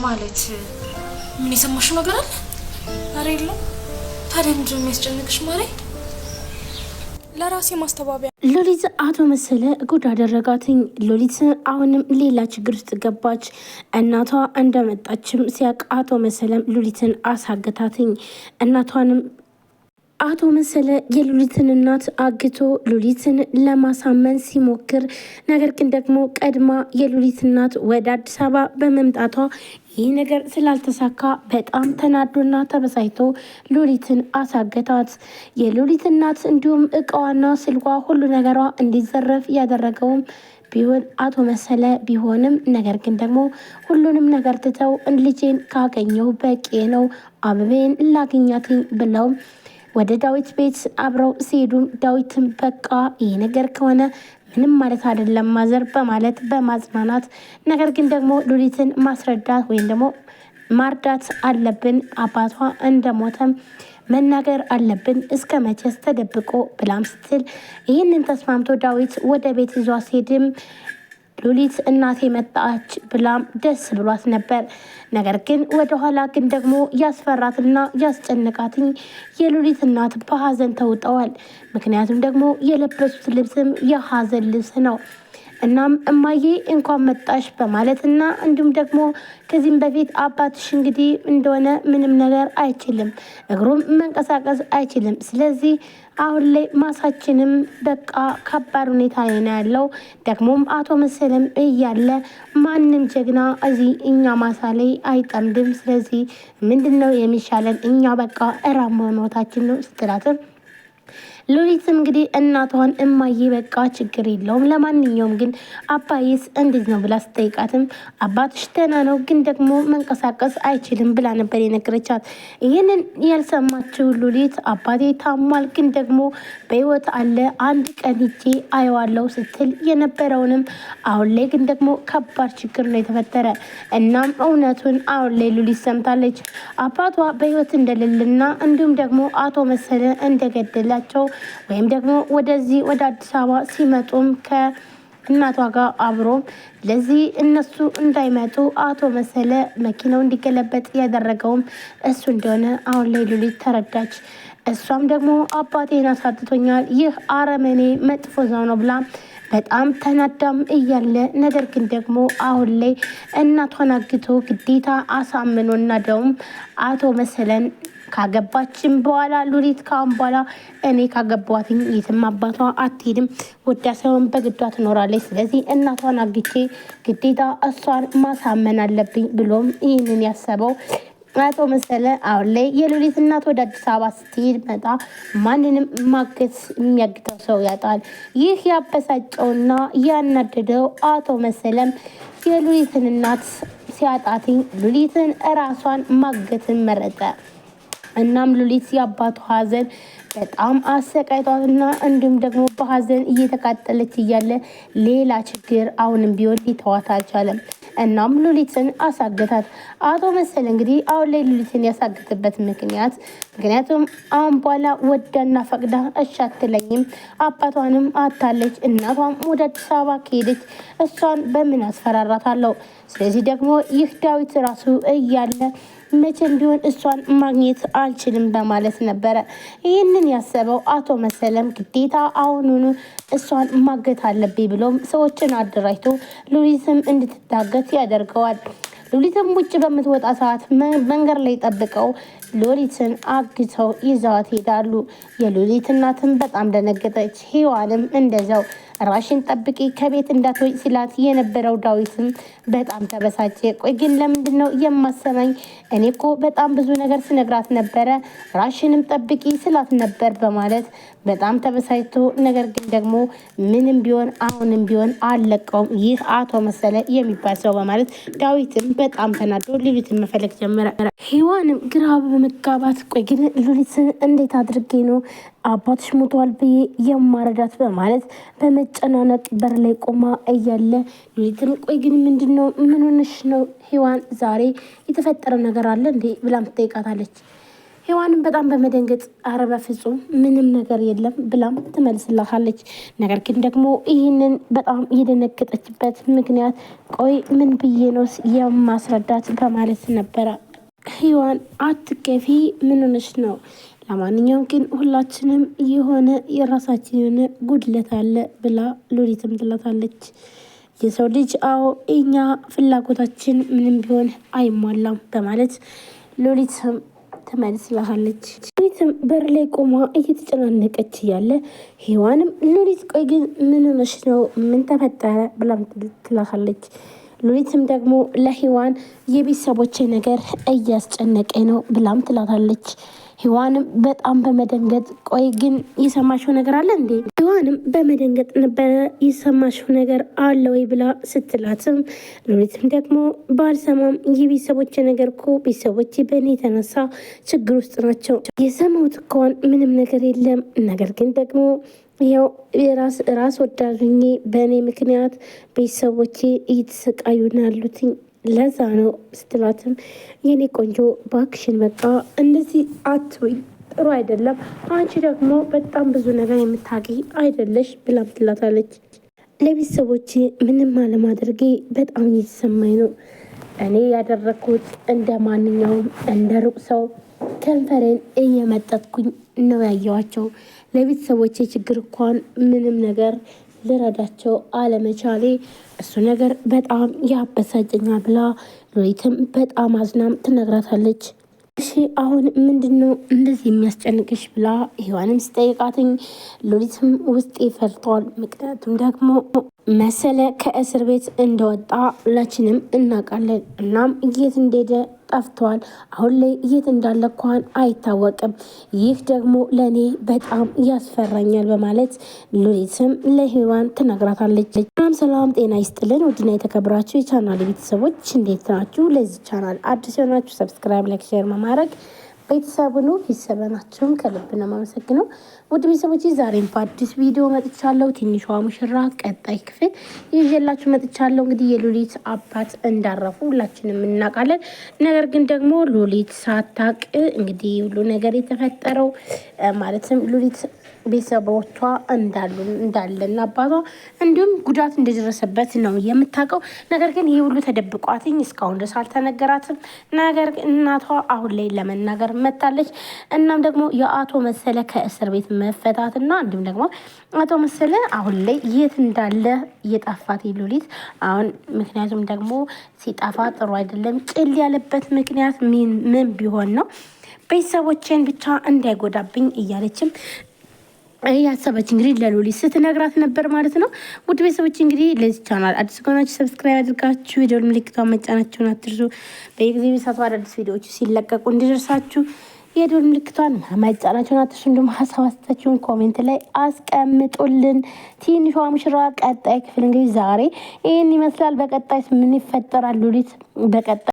ማለት ምን የሰማሽው ነገር አለ? ኧረ የለም። ታዲያ ምንድን ነው የሚያስጨንቅሽ ማሬ? ለራሴ ማስተባበያ ሉሊት አቶ መሰለ ጉድ አደረጋትኝ። ሉሊት አሁንም ሌላ ችግር ውስጥ ገባች። እናቷ እንደመጣችም ሲያቅ አቶ መሰለም ሉሊትን አሳገታትኝ። እናቷንም አቶ መሰለ የሉሊትን እናት አግቶ ሉሊትን ለማሳመን ሲሞክር፣ ነገር ግን ደግሞ ቀድማ የሉሊት እናት ወደ አዲስ አበባ በመምጣቷ ይህ ነገር ስላልተሳካ በጣም ተናዶና ተበሳይቶ ሉሊትን አሳገታት። የሉሊት እናት እንዲሁም እቃዋና ስልኳ ሁሉ ነገሯ እንዲዘረፍ ያደረገውም ቢሆን አቶ መሰለ ቢሆንም፣ ነገር ግን ደግሞ ሁሉንም ነገር ትተው ልጄን ካገኘው በቂ ነው፣ አበቤን ላግኛትኝ ብለው ወደ ዳዊት ቤት አብረው ሲሄዱም ዳዊትም በቃ ይህ ነገር ከሆነ ምንም ማለት አይደለም ማዘር በማለት በማጽናናት፣ ነገር ግን ደግሞ ሉሊትን ማስረዳት ወይም ደግሞ ማርዳት አለብን፣ አባቷ እንደሞተም መናገር አለብን፣ እስከ መቼስ ተደብቆ ብላም ስትል ይህንን ተስማምቶ ዳዊት ወደ ቤት ይዟ ሲሄድም ሉሊት እናቴ መጣች ብላም ደስ ብሏት ነበር። ነገር ግን ወደኋላ ግን ደግሞ ያስፈራትና ያስጨነቃትኝ የሉሊት እናት በሀዘን ተውጠዋል። ምክንያቱም ደግሞ የለበሱት ልብስም የሀዘን ልብስ ነው። እናም እማዬ እንኳን መጣሽ በማለትና እንዲሁም ደግሞ ከዚህም በፊት አባትሽ እንግዲህ እንደሆነ ምንም ነገር አይችልም፣ እግሩም መንቀሳቀስ አይችልም። ስለዚህ አሁን ላይ ማሳችንም በቃ ከባድ ሁኔታ ላይ ነው ያለው። ደግሞም አቶ መሰለም እያለ ማንም ጀግና እዚህ እኛ ማሳ ላይ አይጠምድም። ስለዚህ ምንድን ነው የሚሻለን? እኛ በቃ እራም መሞታችን ነው ስትላትም ሉሊትም እንግዲህ እናቷን እማዬ በቃ ችግር የለውም፣ ለማንኛውም ግን አባዬስ እንዴት ነው ብላ ስጠይቃትም አባትሽ ደህና ነው፣ ግን ደግሞ መንቀሳቀስ አይችልም ብላ ነበር የነገረቻት። ይህንን ያልሰማችው ሉሊት አባቴ ታሟል፣ ግን ደግሞ በህይወት አለ፣ አንድ ቀን ሂጄ አየዋለሁ ስትል የነበረውንም አሁን ላይ ግን ደግሞ ከባድ ችግር ነው የተፈጠረ። እናም እውነቱን አሁን ላይ ሉሊት ሰምታለች። አባቷ በህይወት እንደሌለና እንዲሁም ደግሞ አቶ መሰለ እንደገደላቸው ወይም ደግሞ ወደዚህ ወደ አዲስ አበባ ሲመጡም ከእናቷ ጋር አብሮ ለዚህ እነሱ እንዳይመጡ አቶ መሰለ መኪናው እንዲገለበጥ ያደረገውም እሱ እንደሆነ አሁን ላይ ሉሊት ተረዳች። እሷም ደግሞ አባቴን አሳጥቶኛል፣ ይህ አረመኔ መጥፎ ሰው ነው ብላ በጣም ተናዳም እያለ፣ ነገር ግን ደግሞ አሁን ላይ እናቷን አግቶ ግዴታ አሳምኖና ደውም አቶ መሰለን ካገባችን በኋላ ሉሊት ካሁን በኋላ እኔ ካገባትኝ የትም አባቷ አትሄድም፣ ወዳ ሳይሆን በግዷ ትኖራለች። ስለዚህ እናቷን አግቼ ግዴታ እሷን ማሳመን አለብኝ ብሎም ይህንን ያሰበው አቶ መሰለ አሁን ላይ የሉሊት እናት ወደ አዲስ አበባ ስትሄድ መጣ ማንንም ማገት የሚያግተው ሰው ያጣል። ይህ ያበሳጨውና ያናደደው አቶ መሰለም የሉሊትን እናት ሲያጣትኝ ሉሊትን እራሷን ማገትን መረጠ። እናም ሉሊት የአባቱ ሀዘን በጣም አሰቃይቷትና እንዲሁም ደግሞ በሀዘን እየተቃጠለች እያለ ሌላ ችግር አሁንም ቢሆን ሊተዋት አልቻለም። እናም ሉሊትን አሳገታት። አቶ መሰለ እንግዲህ አሁን ላይ ሉሊትን ያሳገትበት ምክንያቱም አሁን በኋላ ወዳና ፈቅዳ እሺ አትለኝም፣ አባቷንም አታለች፣ እናቷም ወደ አዲስ አበባ ከሄደች እሷን በምን አስፈራራታለሁ? ስለዚህ ደግሞ ይህ ዳዊት ራሱ እያለ መቼም ቢሆን እሷን ማግኘት አልችልም በማለት ነበረ ይህንን ያሰበው። አቶ መሰለም ግዴታ አሁኑኑ እሷን ማገት አለብኝ ብሎም ሰዎችን አደራጅቶ ሉሊትም እንድትታገት ያደርገዋል። ሉሊትም ውጭ በምትወጣ ሰዓት መንገድ ላይ ጠብቀው ሉሊትን አግተው ይዘዋት ሄዳሉ። የሉሊት እናትም በጣም ደነገጠች። ሔዋንም እንደዛው ራሽን ጠብቂ ከቤት እንዳትወጭ ሲላት የነበረው ዳዊትም በጣም ተበሳጨ። ቆይ ግን ለምንድን ነው የማሰማኝ? እኔ እኮ በጣም ብዙ ነገር ስነግራት ነበረ፣ ራሽንም ጠብቂ ስላት ነበር በማለት በጣም ተበሳጭቶ፣ ነገር ግን ደግሞ ምንም ቢሆን አሁንም ቢሆን አልለቀውም ይህ አቶ መሰለ የሚባል ሰው በማለት ዳዊትም በጣም ተናዶ ሉሊትን መፈለግ ጀመረ። ሔዋንም ግራ በመጋባት ቆይ ግን ሉሊትን እንዴት አድርጌ ነው አባትሽ ሞቷል ብዬ የማረዳት በማለት በመጨናነቅ በር ላይ ቆማ እያለ ሉሊትን ቆይ ግን ምንድን ነው ምን ሆነሽ ነው ሔዋን ዛሬ የተፈጠረ ነገር አለ እንዴ ብላም ትጠይቃታለች። ሔዋንም በጣም በመደንገጥ አረ በፍጹም ምንም ነገር የለም ብላም ትመልስላታለች። ነገር ግን ደግሞ ይህንን በጣም የደነገጠችበት ምክንያት ቆይ ምን ብዬ ነው የማስረዳት በማለት ነበረ። ሔዋን አትከፊ፣ ምን ሆነሽ ነው? ለማንኛውም ግን ሁላችንም የሆነ የራሳችን የሆነ ጉድለት አለ ብላ ሉሊትም ትላታለች። የሰው ልጅ አዎ እኛ ፍላጎታችን ምንም ቢሆን አይሟላም በማለት ሉሊትም ትመልስላታለች። ሉሊትም በር ላይ ቆማ እየተጨናነቀች እያለ ሔዋንም ሉሊት ቆይ ግን ምን ሆነሽ ነው? ምን ተፈጠረ? ብላም ትላታለች። ሉሊትም ደግሞ ለሔዋን የቤተሰቦቼ ነገር እያስጨነቀኝ ነው ብላም ትላታለች። ሔዋንም በጣም በመደንገጥ ቆይ ግን የሰማሽው ነገር አለ እንዴ? ሔዋንም በመደንገጥ ነበረ የሰማሽው ነገር አለ ወይ ብላ ስትላትም ሉሊትም ደግሞ ባልሰማም የቤተሰቦቼ ነገር እኮ ቤተሰቦቼ በእኔ የተነሳ ችግር ውስጥ ናቸው። የሰማሁት እንኳን ምንም ነገር የለም። ነገር ግን ደግሞ ያው ራስ ወዳዱኝ በእኔ ምክንያት ቤተሰቦቼ እየተሰቃዩ ነው ያሉትኝ ለዛ ነው ስትላትም የኔ ቆንጆ ባክሽን በቃ እንደዚህ አትወይ ጥሩ አይደለም። አንቺ ደግሞ በጣም ብዙ ነገር የምታውቂ አይደለሽ ብላም ትላታለች። ለቤተሰቦቼ ምንም አለማድረጌ በጣም እየተሰማኝ ነው። እኔ ያደረግኩት እንደ ማንኛውም እንደ ሩቅ ሰው ከንፈሬን እየመጠጥኩኝ ነው ያየዋቸው። ለቤተሰቦቼ ችግር እንኳን ምንም ነገር ልረዳቸው አለመቻሌ እሱ ነገር በጣም ያበሳጨኛል ብላ ሉሊትም በጣም አዝናም ትነግራታለች። እሺ አሁን ምንድን ነው እንደዚህ የሚያስጨንቅሽ ብላ ሔዋንም ስጠይቃትኝ ሉሊትም ውስጤ ፈርቷል። ምክንያቱም ደግሞ መሰለ ከእስር ቤት እንደወጣ ሁላችንም እናውቃለን። እናም የት እንደሄደ ጠፍቷል። አሁን ላይ የት እንዳለ እንኳን አይታወቅም። ይህ ደግሞ ለእኔ በጣም ያስፈራኛል በማለት ሉሊትም ለሔዋን ትነግራታለች። ሰላም ጤና ይስጥልን ውድና የተከበራችሁ የቻናል ቤተሰቦች እንዴት ናችሁ? ለዚህ ቻናል አዲስ የሆናችሁ ሰብስክራይብ፣ ላይክ፣ ሼር በማድረግ ቤተሰቡን ይሰበናችሁም ከልብ ነው የማመሰግነው። ውድ ቤተሰቦች ዛሬም በአዲስ ቪዲዮ መጥቻለሁ። ትንሿ ሙሽራ ቀጣይ ክፍል ይዤላችሁ መጥቻለሁ። እንግዲህ የሉሊት አባት እንዳረፉ ሁላችንም እናውቃለን። ነገር ግን ደግሞ ሉሊት ሳታቅ እንግዲህ ሁሉ ነገር የተፈጠረው ማለትም ሉሊት ቤተሰቦቿ እንዳለና አባቷ እንዲሁም ጉዳት እንደደረሰበት ነው የምታውቀው። ነገር ግን ይህ ሁሉ ተደብቋትኝ እስካሁን ድረስ አልተነገራትም። ነገር እናቷ አሁን ላይ ለመናገር መታለች። እናም ደግሞ የአቶ መሰለ ከእስር ቤት መፈታትና እንዲሁም ደግሞ አቶ መሰለ አሁን ላይ የት እንዳለ እየጠፋት ሉሊት አሁን ምክንያቱም ደግሞ ሲጠፋ ጥሩ አይደለም። ጭል ያለበት ምክንያት ምን ቢሆን ነው ቤተሰቦቼን ብቻ እንዳይጎዳብኝ እያለችም ያሰበች እንግዲህ ለሉሊት ስትነግራት ነበር ማለት ነው። ውድ ቤተሰቦች እንግዲህ ለዚህ ቻናል አዲስ ከሆናችሁ ሰብስክራይብ አድርጋችሁ የደወል ምልክቷን መጫናችሁን አትርሱ። በየጊዜው የሚሰጡ አዳዲስ ቪዲዮዎች ሲለቀቁ እንዲደርሳችሁ የደወል ምልክቷን መጫናችሁን አትርሱ። እንዲሁም ሀሳብ አስተያየታችሁን ኮሜንት ላይ አስቀምጡልን። ትንሿ ሙሽራ ቀጣይ ክፍል እንግዲህ ዛሬ ይህን ይመስላል። በቀጣይ ምን ይፈጠራል ሉሊት በቀጣይ